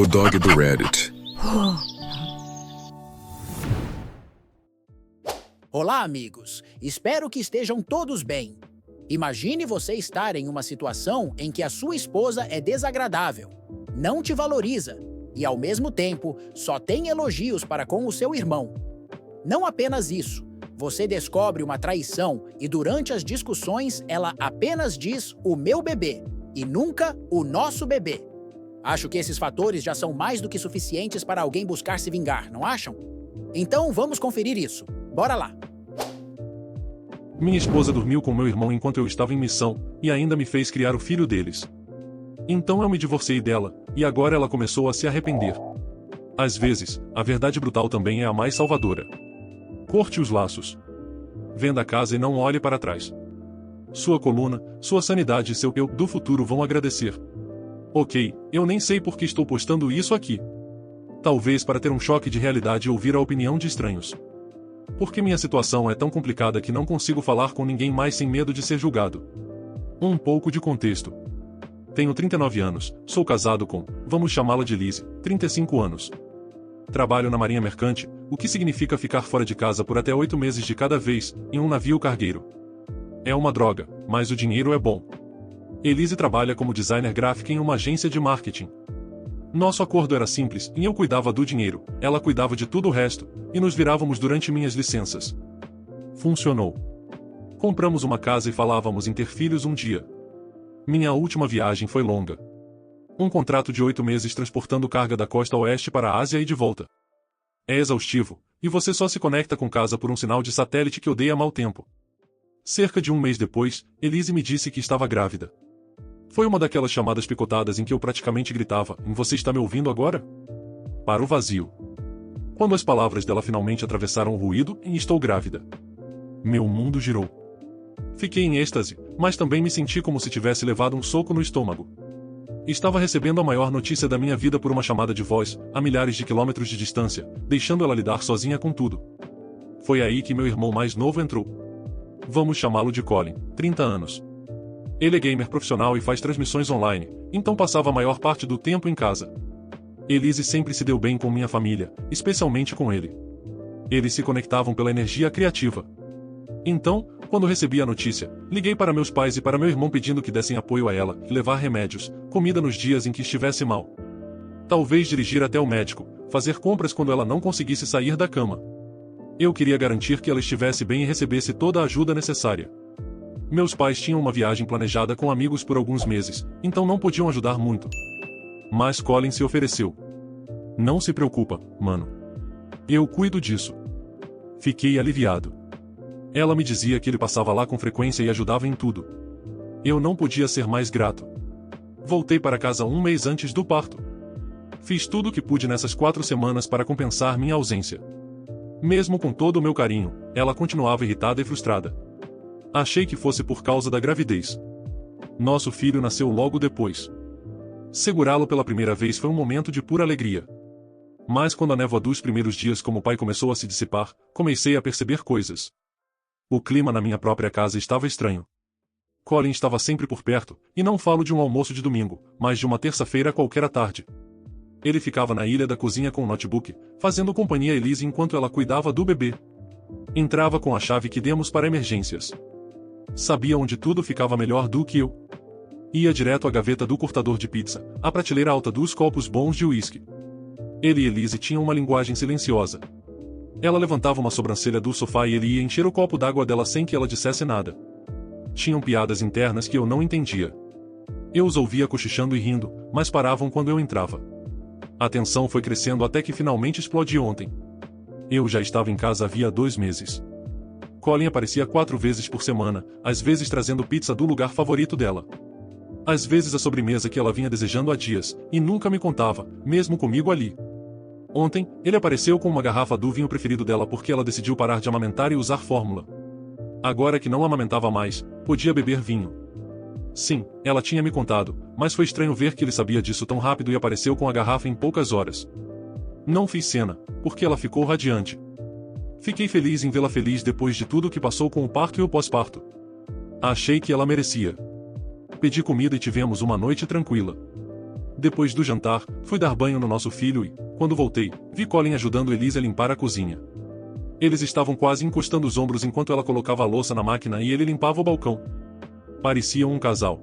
O dog do Reddit. Olá, amigos. Espero que estejam todos bem. Imagine você estar em uma situação em que a sua esposa é desagradável, não te valoriza e, ao mesmo tempo, só tem elogios para com o seu irmão. Não apenas isso, você descobre uma traição e durante as discussões ela apenas diz "o meu bebê" e nunca "o nosso bebê". Acho que esses fatores já são mais do que suficientes para alguém buscar se vingar, não acham? Então vamos conferir isso. Bora lá! Minha esposa dormiu com meu irmão enquanto eu estava em missão, e ainda me fez criar o filho deles. Então eu me divorciei dela, e agora ela começou a se arrepender. Às vezes, a verdade brutal também é a mais salvadora. Corte os laços. Venda a casa e não olhe para trás. Sua coluna, sua sanidade e seu eu do futuro vão agradecer. Ok, eu nem sei por que estou postando isso aqui. Talvez para ter um choque de realidade e ouvir a opinião de estranhos. Porque minha situação é tão complicada que não consigo falar com ninguém mais sem medo de ser julgado. Um pouco de contexto. Tenho 39 anos, sou casado com, vamos chamá-la de Lizzie, 35 anos. Trabalho na Marinha Mercante, o que significa ficar fora de casa por até 8 meses de cada vez, em um navio cargueiro. É uma droga, mas o dinheiro é bom. Elise trabalha como designer gráfico em uma agência de marketing. Nosso acordo era simples, e eu cuidava do dinheiro, ela cuidava de tudo o resto, e nos virávamos durante minhas licenças. Funcionou. Compramos uma casa e falávamos em ter filhos um dia. Minha última viagem foi longa. Um contrato de 8 meses transportando carga da costa oeste para a Ásia e de volta. É exaustivo, e você só se conecta com casa por um sinal de satélite que odeia mau tempo. Cerca de um mês depois, Elise me disse que estava grávida. Foi uma daquelas chamadas picotadas em que eu praticamente gritava, "Você está me ouvindo agora?" Para o vazio. Quando as palavras dela finalmente atravessaram o ruído, e estou grávida. Meu mundo girou. Fiquei em êxtase, mas também me senti como se tivesse levado um soco no estômago. Estava recebendo a maior notícia da minha vida por uma chamada de voz, a milhares de quilômetros de distância, deixando ela lidar sozinha com tudo. Foi aí que meu irmão mais novo entrou. Vamos chamá-lo de Colin, 30 anos. Ele é gamer profissional e faz transmissões online, então passava a maior parte do tempo em casa. Elise sempre se deu bem com minha família, especialmente com ele. Eles se conectavam pela energia criativa. Então, quando recebi a notícia, liguei para meus pais e para meu irmão pedindo que dessem apoio a ela, e levar remédios, comida nos dias em que estivesse mal. Talvez dirigir até o médico, fazer compras quando ela não conseguisse sair da cama. Eu queria garantir que ela estivesse bem e recebesse toda a ajuda necessária. Meus pais tinham uma viagem planejada com amigos por alguns meses, então não podiam ajudar muito. Mas Colin se ofereceu. Não se preocupa, mano. Eu cuido disso. Fiquei aliviado. Ela me dizia que ele passava lá com frequência e ajudava em tudo. Eu não podia ser mais grato. Voltei para casa um mês antes do parto. Fiz tudo o que pude nessas 4 semanas para compensar minha ausência. Mesmo com todo o meu carinho, ela continuava irritada e frustrada. Achei que fosse por causa da gravidez. Nosso filho nasceu logo depois. Segurá-lo pela primeira vez foi um momento de pura alegria. Mas quando a névoa dos primeiros dias como pai começou a se dissipar, comecei a perceber coisas. O clima na minha própria casa estava estranho. Colin estava sempre por perto, e não falo de um almoço de domingo, mas de uma terça-feira qualquer à tarde. Ele ficava na ilha da cozinha com o notebook, fazendo companhia a Elise enquanto ela cuidava do bebê. Entrava com a chave que demos para emergências. Sabia onde tudo ficava melhor do que eu. Ia direto à gaveta do cortador de pizza, à prateleira alta dos copos bons de uísque. Ele e Elise tinham uma linguagem silenciosa. Ela levantava uma sobrancelha do sofá e ele ia encher o copo d'água dela sem que ela dissesse nada. Tinham piadas internas que eu não entendia. Eu os ouvia cochichando e rindo, mas paravam quando eu entrava. A tensão foi crescendo até que finalmente explodiu ontem. Eu já estava em casa havia 2 meses. Colin aparecia 4 vezes por semana, às vezes trazendo pizza do lugar favorito dela. Às vezes a sobremesa que ela vinha desejando há dias, e nunca me contava, mesmo comigo ali. Ontem, ele apareceu com uma garrafa do vinho preferido dela porque ela decidiu parar de amamentar e usar fórmula. Agora que não amamentava mais, podia beber vinho. Sim, ela tinha me contado, mas foi estranho ver que ele sabia disso tão rápido e apareceu com a garrafa em poucas horas. Não fiz cena, porque ela ficou radiante. Fiquei feliz em vê-la feliz depois de tudo que passou com o parto e o pós-parto. Achei que ela merecia. Pedi comida e tivemos uma noite tranquila. Depois do jantar, fui dar banho no nosso filho e, quando voltei, vi Colin ajudando Elise a limpar a cozinha. Eles estavam quase encostando os ombros enquanto ela colocava a louça na máquina e ele limpava o balcão. Pareciam um casal.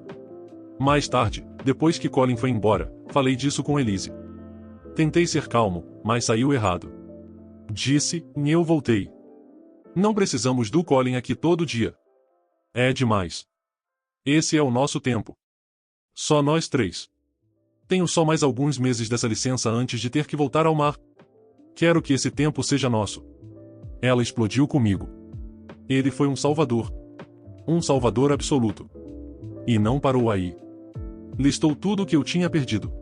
Mais tarde, depois que Colin foi embora, falei disso com Elise. Tentei ser calmo, mas saiu errado. Disse, e eu voltei. Não precisamos do Colin aqui todo dia. É demais. Esse é o nosso tempo. Só nós três. Tenho só mais alguns meses dessa licença antes de ter que voltar ao mar. Quero que esse tempo seja nosso. Ela explodiu comigo. Ele foi um salvador. Um salvador absoluto. E não parou aí. Listou tudo o que eu tinha perdido.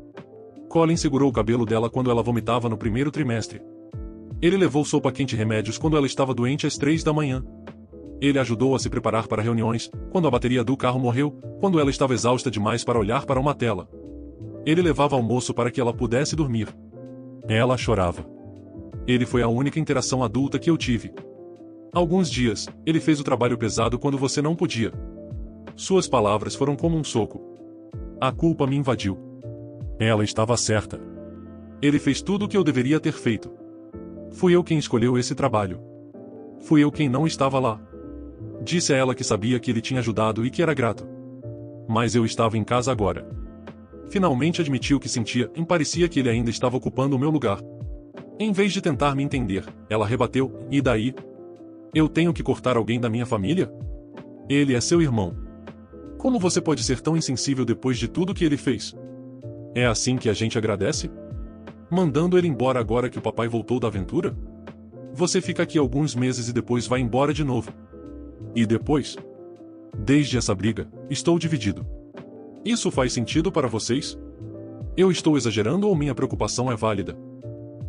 Colin segurou o cabelo dela quando ela vomitava no primeiro trimestre. Ele levou sopa quente e remédios quando ela estava doente às 3 da manhã. Ele ajudou a se preparar para reuniões, quando a bateria do carro morreu, quando ela estava exausta demais para olhar para uma tela. Ele levava almoço para que ela pudesse dormir. Ela chorava. Ele foi a única interação adulta que eu tive. Alguns dias, ele fez o trabalho pesado quando você não podia. Suas palavras foram como um soco. A culpa me invadiu. Ela estava certa. Ele fez tudo o que eu deveria ter feito. Fui eu quem escolheu esse trabalho. Fui eu quem não estava lá. Disse a ela que sabia que ele tinha ajudado e que era grato. Mas eu estava em casa agora. Finalmente admitiu que sentia e parecia que ele ainda estava ocupando o meu lugar. Em vez de tentar me entender, ela rebateu, e daí? Eu tenho que cortar alguém da minha família? Ele é seu irmão. Como você pode ser tão insensível depois de tudo que ele fez? É assim que a gente agradece? Mandando ele embora agora que o papai voltou da aventura? Você fica aqui alguns meses e depois vai embora de novo. E depois? Desde essa briga, estou dividido. Isso faz sentido para vocês? Eu estou exagerando ou minha preocupação é válida?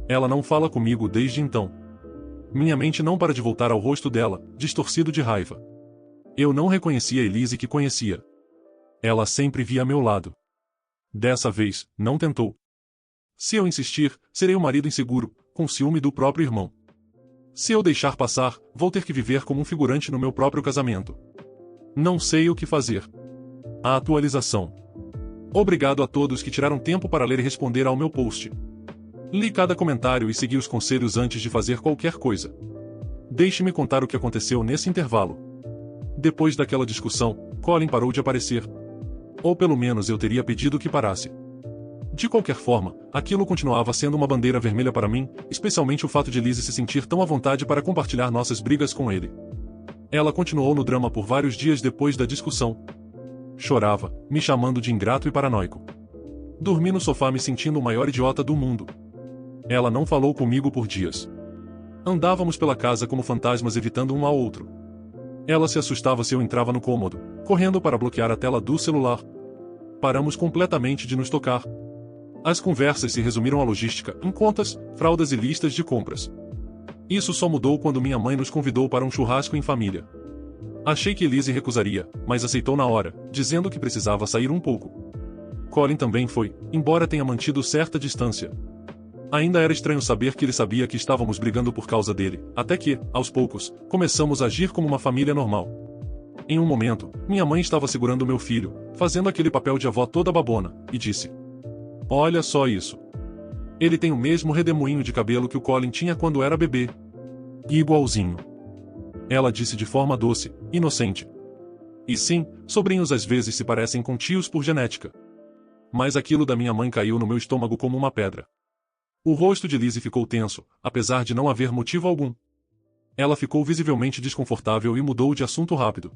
Ela não fala comigo desde então. Minha mente não para de voltar ao rosto dela, distorcido de raiva. Eu não reconhecia a Elise que conhecia. Ela sempre via a meu lado. Dessa vez, não tentou. Se eu insistir, serei um marido inseguro, com ciúme do próprio irmão. Se eu deixar passar, vou ter que viver como um figurante no meu próprio casamento. Não sei o que fazer. A atualização. Obrigado a todos que tiraram tempo para ler e responder ao meu post. Li cada comentário e segui os conselhos antes de fazer qualquer coisa. Deixe-me contar o que aconteceu nesse intervalo. Depois daquela discussão, Colin parou de aparecer. Ou pelo menos eu teria pedido que parasse. De qualquer forma, aquilo continuava sendo uma bandeira vermelha para mim, especialmente o fato de Lizzie se sentir tão à vontade para compartilhar nossas brigas com ele. Ela continuou no drama por vários dias depois da discussão. Chorava, me chamando de ingrato e paranoico. Dormi no sofá me sentindo o maior idiota do mundo. Ela não falou comigo por dias. Andávamos pela casa como fantasmas evitando um ao outro. Ela se assustava se eu entrava no cômodo, correndo para bloquear a tela do celular. Paramos completamente de nos tocar. As conversas se resumiram à logística, em contas, fraldas e listas de compras. Isso só mudou quando minha mãe nos convidou para um churrasco em família. Achei que Elise recusaria, mas aceitou na hora, dizendo que precisava sair um pouco. Colin também foi, embora tenha mantido certa distância. Ainda era estranho saber que ele sabia que estávamos brigando por causa dele, até que, aos poucos, começamos a agir como uma família normal. Em um momento, minha mãe estava segurando meu filho, fazendo aquele papel de avó toda babona, e disse: "Olha só isso. Ele tem o mesmo redemoinho de cabelo que o Colin tinha quando era bebê. Igualzinho." Ela disse de forma doce, inocente. E sim, sobrinhos às vezes se parecem com tios por genética. Mas aquilo da minha mãe caiu no meu estômago como uma pedra. O rosto de Lizzie ficou tenso, apesar de não haver motivo algum. Ela ficou visivelmente desconfortável e mudou de assunto rápido.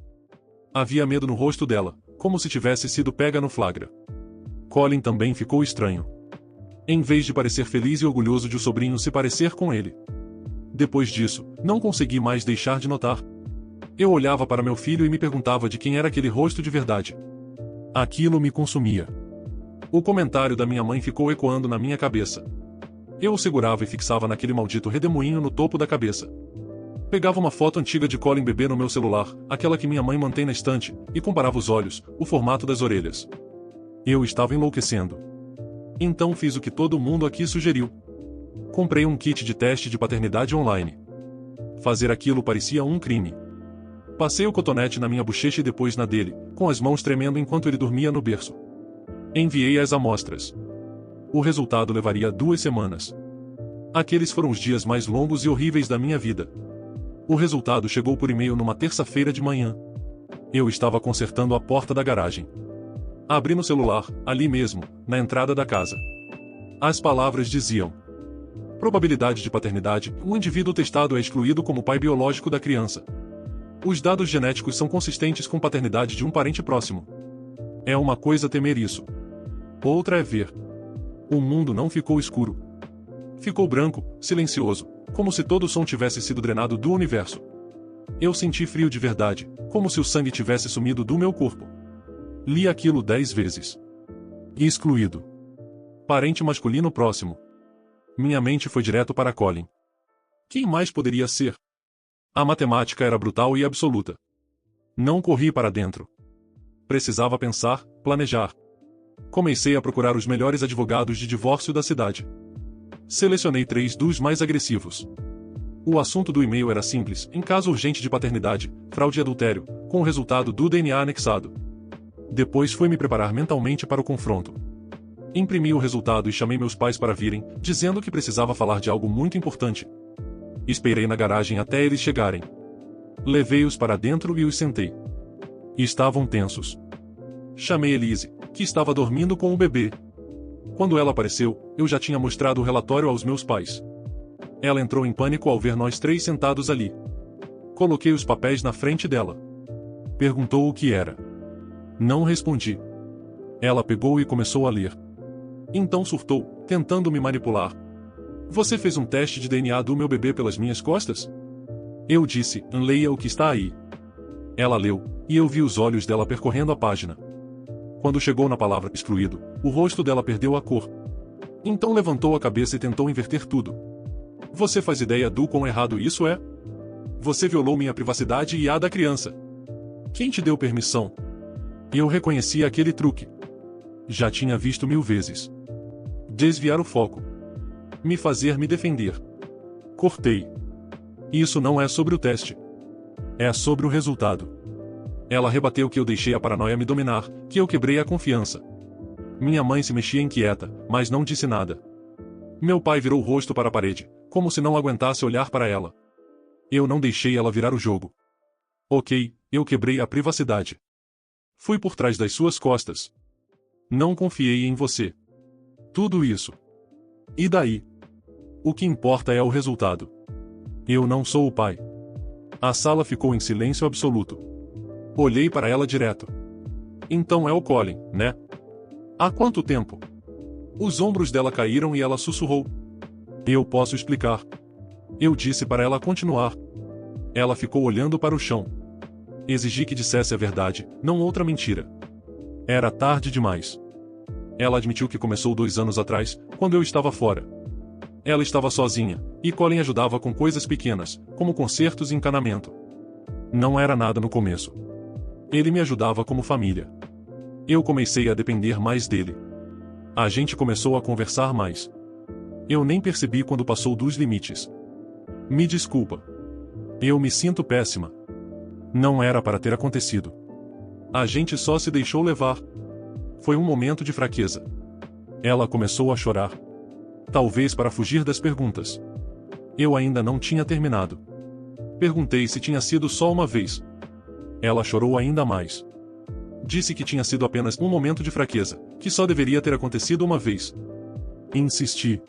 Havia medo no rosto dela, como se tivesse sido pega no flagra. Colin também ficou estranho. Em vez de parecer feliz e orgulhoso de o sobrinho se parecer com ele. Depois disso, não consegui mais deixar de notar. Eu olhava para meu filho e me perguntava de quem era aquele rosto de verdade. Aquilo me consumia. O comentário da minha mãe ficou ecoando na minha cabeça. Eu o segurava e fixava naquele maldito redemoinho no topo da cabeça. Pegava uma foto antiga de Colin bebê no meu celular, aquela que minha mãe mantém na estante, e comparava os olhos, o formato das orelhas. Eu estava enlouquecendo. Então fiz o que todo mundo aqui sugeriu. Comprei um kit de teste de paternidade online. Fazer aquilo parecia um crime. Passei o cotonete na minha bochecha e depois na dele, com as mãos tremendo enquanto ele dormia no berço. Enviei as amostras. O resultado levaria 2 semanas. Aqueles foram os dias mais longos e horríveis da minha vida. O resultado chegou por e-mail numa terça-feira de manhã. Eu estava consertando a porta da garagem. Abri no celular, ali mesmo, na entrada da casa. As palavras diziam: probabilidade de paternidade, um indivíduo testado é excluído como pai biológico da criança. Os dados genéticos são consistentes com paternidade de um parente próximo. É uma coisa temer isso. Outra é ver. O mundo não ficou escuro. Ficou branco, silencioso, como se todo o som tivesse sido drenado do universo. Eu senti frio de verdade, como se o sangue tivesse sumido do meu corpo. Li aquilo 10 vezes. Excluído. Parente masculino próximo. Minha mente foi direto para Colin. Quem mais poderia ser? A matemática era brutal e absoluta. Não corri para dentro. Precisava pensar, planejar. Comecei a procurar os melhores advogados de divórcio da cidade. Selecionei 3 dos mais agressivos. O assunto do e-mail era simples, em caso urgente de paternidade, fraude e adultério, com o resultado do DNA anexado. Depois fui me preparar mentalmente para o confronto. Imprimi o resultado e chamei meus pais para virem, dizendo que precisava falar de algo muito importante. Esperei na garagem até eles chegarem. Levei-os para dentro e os sentei. Estavam tensos. Chamei Elise, que estava dormindo com o bebê. Quando ela apareceu, eu já tinha mostrado o relatório aos meus pais. Ela entrou em pânico ao ver nós 3 sentados ali. Coloquei os papéis na frente dela. Perguntou o que era. Não respondi. Ela pegou e começou a ler. Então surtou, tentando me manipular. Você fez um teste de DNA do meu bebê pelas minhas costas? Eu disse, leia o que está aí. Ela leu, e eu vi os olhos dela percorrendo a página. Quando chegou na palavra excluído, o rosto dela perdeu a cor. Então levantou a cabeça e tentou inverter tudo. Você faz ideia do quão errado isso é? Você violou minha privacidade e a da criança. Quem te deu permissão? Eu reconheci aquele truque. Já tinha visto 1000 vezes. Desviar o foco. Me fazer me defender. Cortei. Isso não é sobre o teste. É sobre o resultado. Ela rebateu que eu deixei a paranoia me dominar, que eu quebrei a confiança. Minha mãe se mexia inquieta, mas não disse nada. Meu pai virou o rosto para a parede, como se não aguentasse olhar para ela. Eu não deixei ela virar o jogo. Ok, eu quebrei a privacidade. Fui por trás das suas costas. Não confiei em você. Tudo isso. E daí? O que importa é o resultado. Eu não sou o pai. A sala ficou em silêncio absoluto. Olhei para ela direto. Então é o Colin, né? Há quanto tempo? Os ombros dela caíram e ela sussurrou. Eu posso explicar. Eu disse para ela continuar. Ela ficou olhando para o chão. Exigi que dissesse a verdade, não outra mentira. Era tarde demais. Ela admitiu que começou 2 anos atrás, quando eu estava fora. Ela estava sozinha, e Colin ajudava com coisas pequenas, como consertos e encanamento. Não era nada no começo. Ele me ajudava como família. Eu comecei a depender mais dele. A gente começou a conversar mais. Eu nem percebi quando passou dos limites. Me desculpa. Eu me sinto péssima. Não era para ter acontecido. A gente só se deixou levar. Foi um momento de fraqueza. Ela começou a chorar. Talvez para fugir das perguntas. Eu ainda não tinha terminado. Perguntei se tinha sido só uma vez. Ela chorou ainda mais. Disse que tinha sido apenas um momento de fraqueza, que só deveria ter acontecido uma vez. Insisti.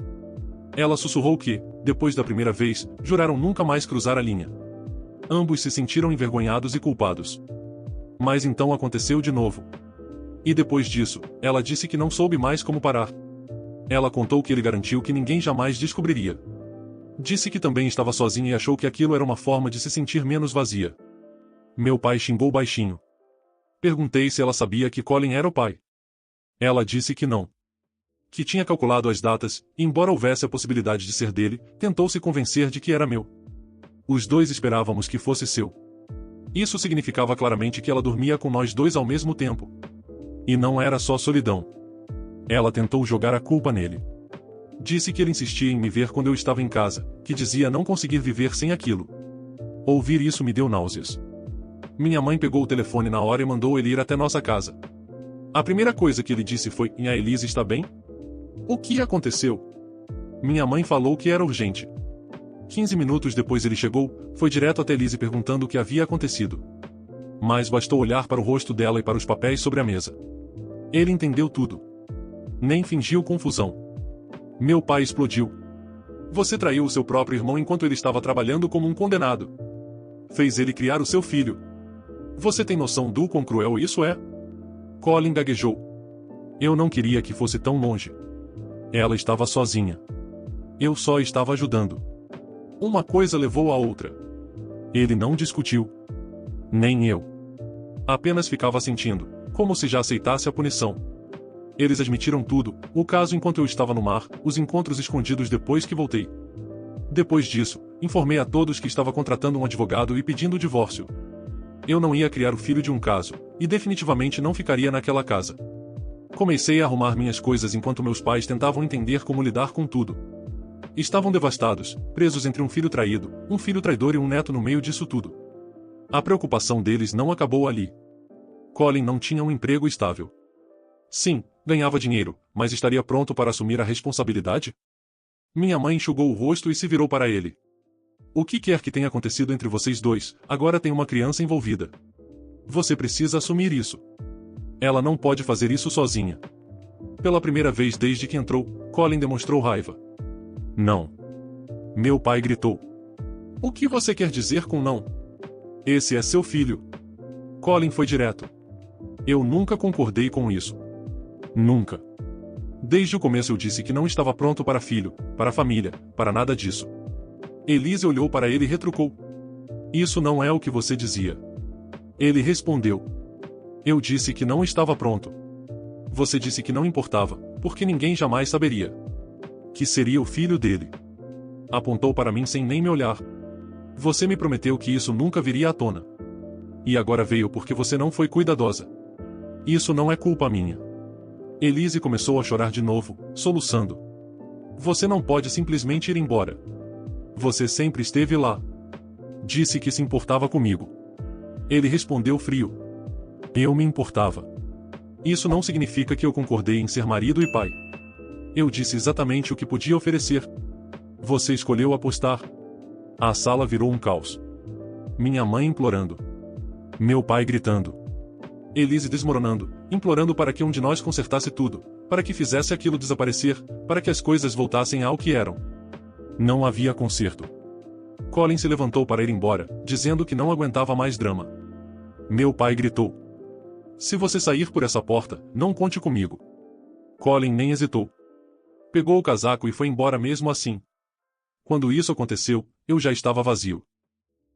Ela sussurrou que, depois da primeira vez, juraram nunca mais cruzar a linha. Ambos se sentiram envergonhados e culpados. Mas então aconteceu de novo. E depois disso, ela disse que não soube mais como parar. Ela contou que ele garantiu que ninguém jamais descobriria. Disse que também estava sozinha e achou que aquilo era uma forma de se sentir menos vazia. Meu pai xingou baixinho. Perguntei se ela sabia que Colin era o pai. Ela disse que não. Que tinha calculado as datas, e embora houvesse a possibilidade de ser dele, tentou se convencer de que era meu. Os 2 esperávamos que fosse seu. Isso significava claramente que ela dormia com nós 2 ao mesmo tempo. E não era só solidão. Ela tentou jogar a culpa nele. Disse que ele insistia em me ver quando eu estava em casa, que dizia não conseguir viver sem aquilo. Ouvir isso me deu náuseas. Minha mãe pegou o telefone na hora e mandou ele ir até nossa casa. A primeira coisa que ele disse foi: "A Elise está bem?" O que aconteceu? Minha mãe falou que era urgente. 15 minutos depois ele chegou, foi direto até Lizzie perguntando o que havia acontecido. Mas bastou olhar para o rosto dela e para os papéis sobre a mesa. Ele entendeu tudo. Nem fingiu confusão. Meu pai explodiu. Você traiu o seu próprio irmão enquanto ele estava trabalhando como um condenado. Fez ele criar o seu filho. Você tem noção do quão cruel isso é? Colin gaguejou. Eu não queria que fosse tão longe. Ela estava sozinha. Eu só estava ajudando. Uma coisa levou a outra. Ele não discutiu. Nem eu. Apenas ficava sentindo, como se já aceitasse a punição. Eles admitiram tudo, o caso enquanto eu estava no mar, os encontros escondidos depois que voltei. Depois disso, informei a todos que estava contratando um advogado e pedindo o divórcio. Eu não ia criar o filho de um caso, e definitivamente não ficaria naquela casa. Comecei a arrumar minhas coisas enquanto meus pais tentavam entender como lidar com tudo. Estavam devastados, presos entre um filho traído, um filho traidor e um neto no meio disso tudo. A preocupação deles não acabou ali. Colin não tinha um emprego estável. Sim, ganhava dinheiro, mas estaria pronto para assumir a responsabilidade? Minha mãe enxugou o rosto e se virou para ele. O que quer que tenha acontecido entre vocês dois, agora tem uma criança envolvida. Você precisa assumir isso. Ela não pode fazer isso sozinha. Pela primeira vez desde que entrou, Colin demonstrou raiva. Não. Meu pai gritou. O que você quer dizer com não? Esse é seu filho. Colin foi direto. Eu nunca concordei com isso. Nunca. Desde o começo eu disse que não estava pronto para filho, para família, para nada disso. Elise olhou para ele e retrucou. Isso não é o que você dizia. Ele respondeu. Eu disse que não estava pronto. Você disse que não importava, porque ninguém jamais saberia. Que seria o filho dele. Apontou para mim sem nem me olhar. Você me prometeu que isso nunca viria à tona. E agora veio porque você não foi cuidadosa. Isso não é culpa minha. Elise começou a chorar de novo, soluçando. Você não pode simplesmente ir embora. Você sempre esteve lá. Disse que se importava comigo. Ele respondeu frio. Eu me importava. Isso não significa que eu concordei em ser marido e pai. Eu disse exatamente o que podia oferecer. Você escolheu apostar. A sala virou um caos. Minha mãe implorando. Meu pai gritando. Elise desmoronando, implorando para que um de nós consertasse tudo, para que fizesse aquilo desaparecer, para que as coisas voltassem ao que eram. Não havia conserto. Colin se levantou para ir embora, dizendo que não aguentava mais drama. Meu pai gritou. Se você sair por essa porta, não conte comigo. Colin nem hesitou. Pegou o casaco e foi embora mesmo assim. Quando isso aconteceu, eu já estava vazio.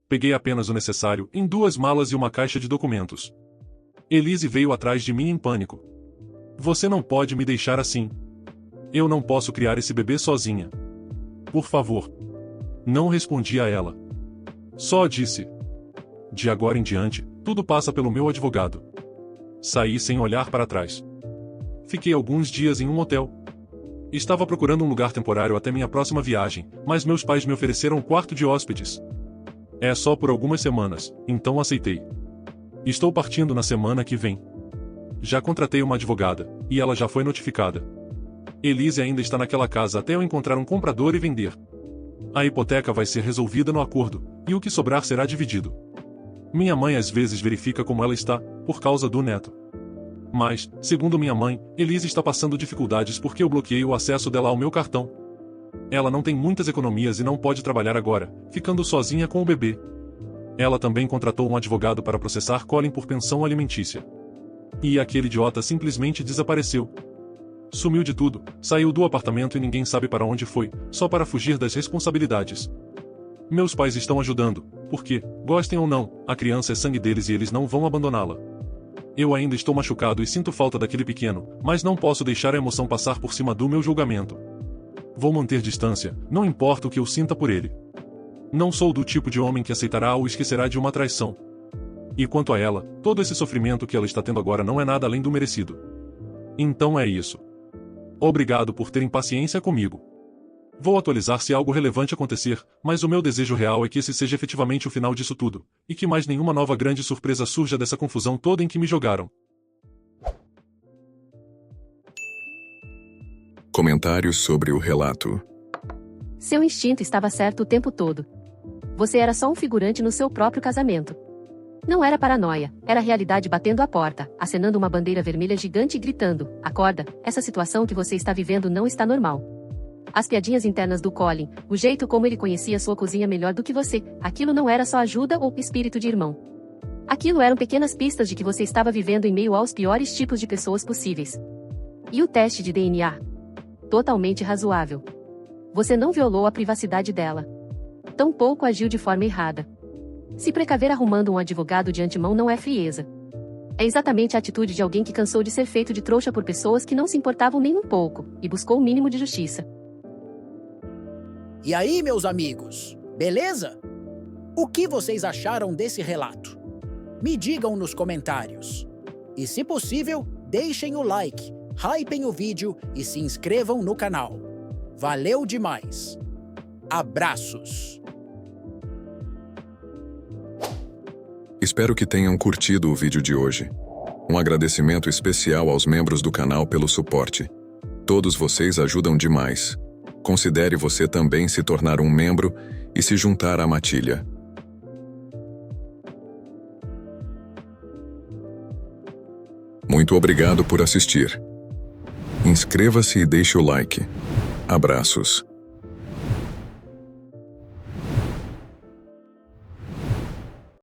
Peguei apenas o necessário, em 2 malas e uma caixa de documentos. Elise veio atrás de mim em pânico. Você não pode me deixar assim. Eu não posso criar esse bebê sozinha. Por favor. Não respondi a ela. Só disse. De agora em diante, tudo passa pelo meu advogado. Saí sem olhar para trás. Fiquei alguns dias em um hotel. Estava procurando um lugar temporário até minha próxima viagem, mas meus pais me ofereceram um quarto de hóspedes. É só por algumas semanas, então aceitei. Estou partindo na semana que vem. Já contratei uma advogada, e ela já foi notificada. Elise ainda está naquela casa até eu encontrar um comprador e vender. A hipoteca vai ser resolvida no acordo, e o que sobrar será dividido. Minha mãe às vezes verifica como ela está, por causa do neto. Mas, segundo minha mãe, Elise está passando dificuldades porque eu bloqueei o acesso dela ao meu cartão. Ela não tem muitas economias e não pode trabalhar agora, ficando sozinha com o bebê. Ela também contratou um advogado para processar Colin por pensão alimentícia. E aquele idiota simplesmente desapareceu. Sumiu de tudo, saiu do apartamento e ninguém sabe para onde foi, só para fugir das responsabilidades. Meus pais estão ajudando, porque, gostem ou não, a criança é sangue deles e eles não vão abandoná-la. Eu ainda estou machucado e sinto falta daquele pequeno, mas não posso deixar a emoção passar por cima do meu julgamento. Vou manter distância, não importa o que eu sinta por ele. Não sou do tipo de homem que aceitará ou esquecerá de uma traição. E quanto a ela, todo esse sofrimento que ela está tendo agora não é nada além do merecido. Então é isso. Obrigado por terem paciência comigo. Vou atualizar se algo relevante acontecer, mas o meu desejo real é que esse seja efetivamente o final disso tudo, e que mais nenhuma nova grande surpresa surja dessa confusão toda em que me jogaram. Comentários sobre o relato. Seu instinto estava certo o tempo todo. Você era só um figurante no seu próprio casamento. Não era paranoia, era a realidade batendo à porta, acenando uma bandeira vermelha gigante e gritando: acorda, essa situação que você está vivendo não está normal. As piadinhas internas do Colin, o jeito como ele conhecia sua cozinha melhor do que você, aquilo não era só ajuda ou espírito de irmão. Aquilo eram pequenas pistas de que você estava vivendo em meio aos piores tipos de pessoas possíveis. E o teste de DNA? Totalmente razoável. Você não violou a privacidade dela. Tampouco agiu de forma errada. Se precaver arrumando um advogado de antemão não é frieza. É exatamente a atitude de alguém que cansou de ser feito de trouxa por pessoas que não se importavam nem um pouco, e buscou o mínimo de justiça. E aí, meus amigos, beleza? O que vocês acharam desse relato? Me digam nos comentários. E se possível, deixem o like, hypem o vídeo e se inscrevam no canal. Valeu demais! Abraços! Espero que tenham curtido o vídeo de hoje. Um agradecimento especial aos membros do canal pelo suporte. Todos vocês ajudam demais. Considere você também se tornar um membro e se juntar à matilha. Muito obrigado por assistir. Inscreva-se e deixe o like. Abraços.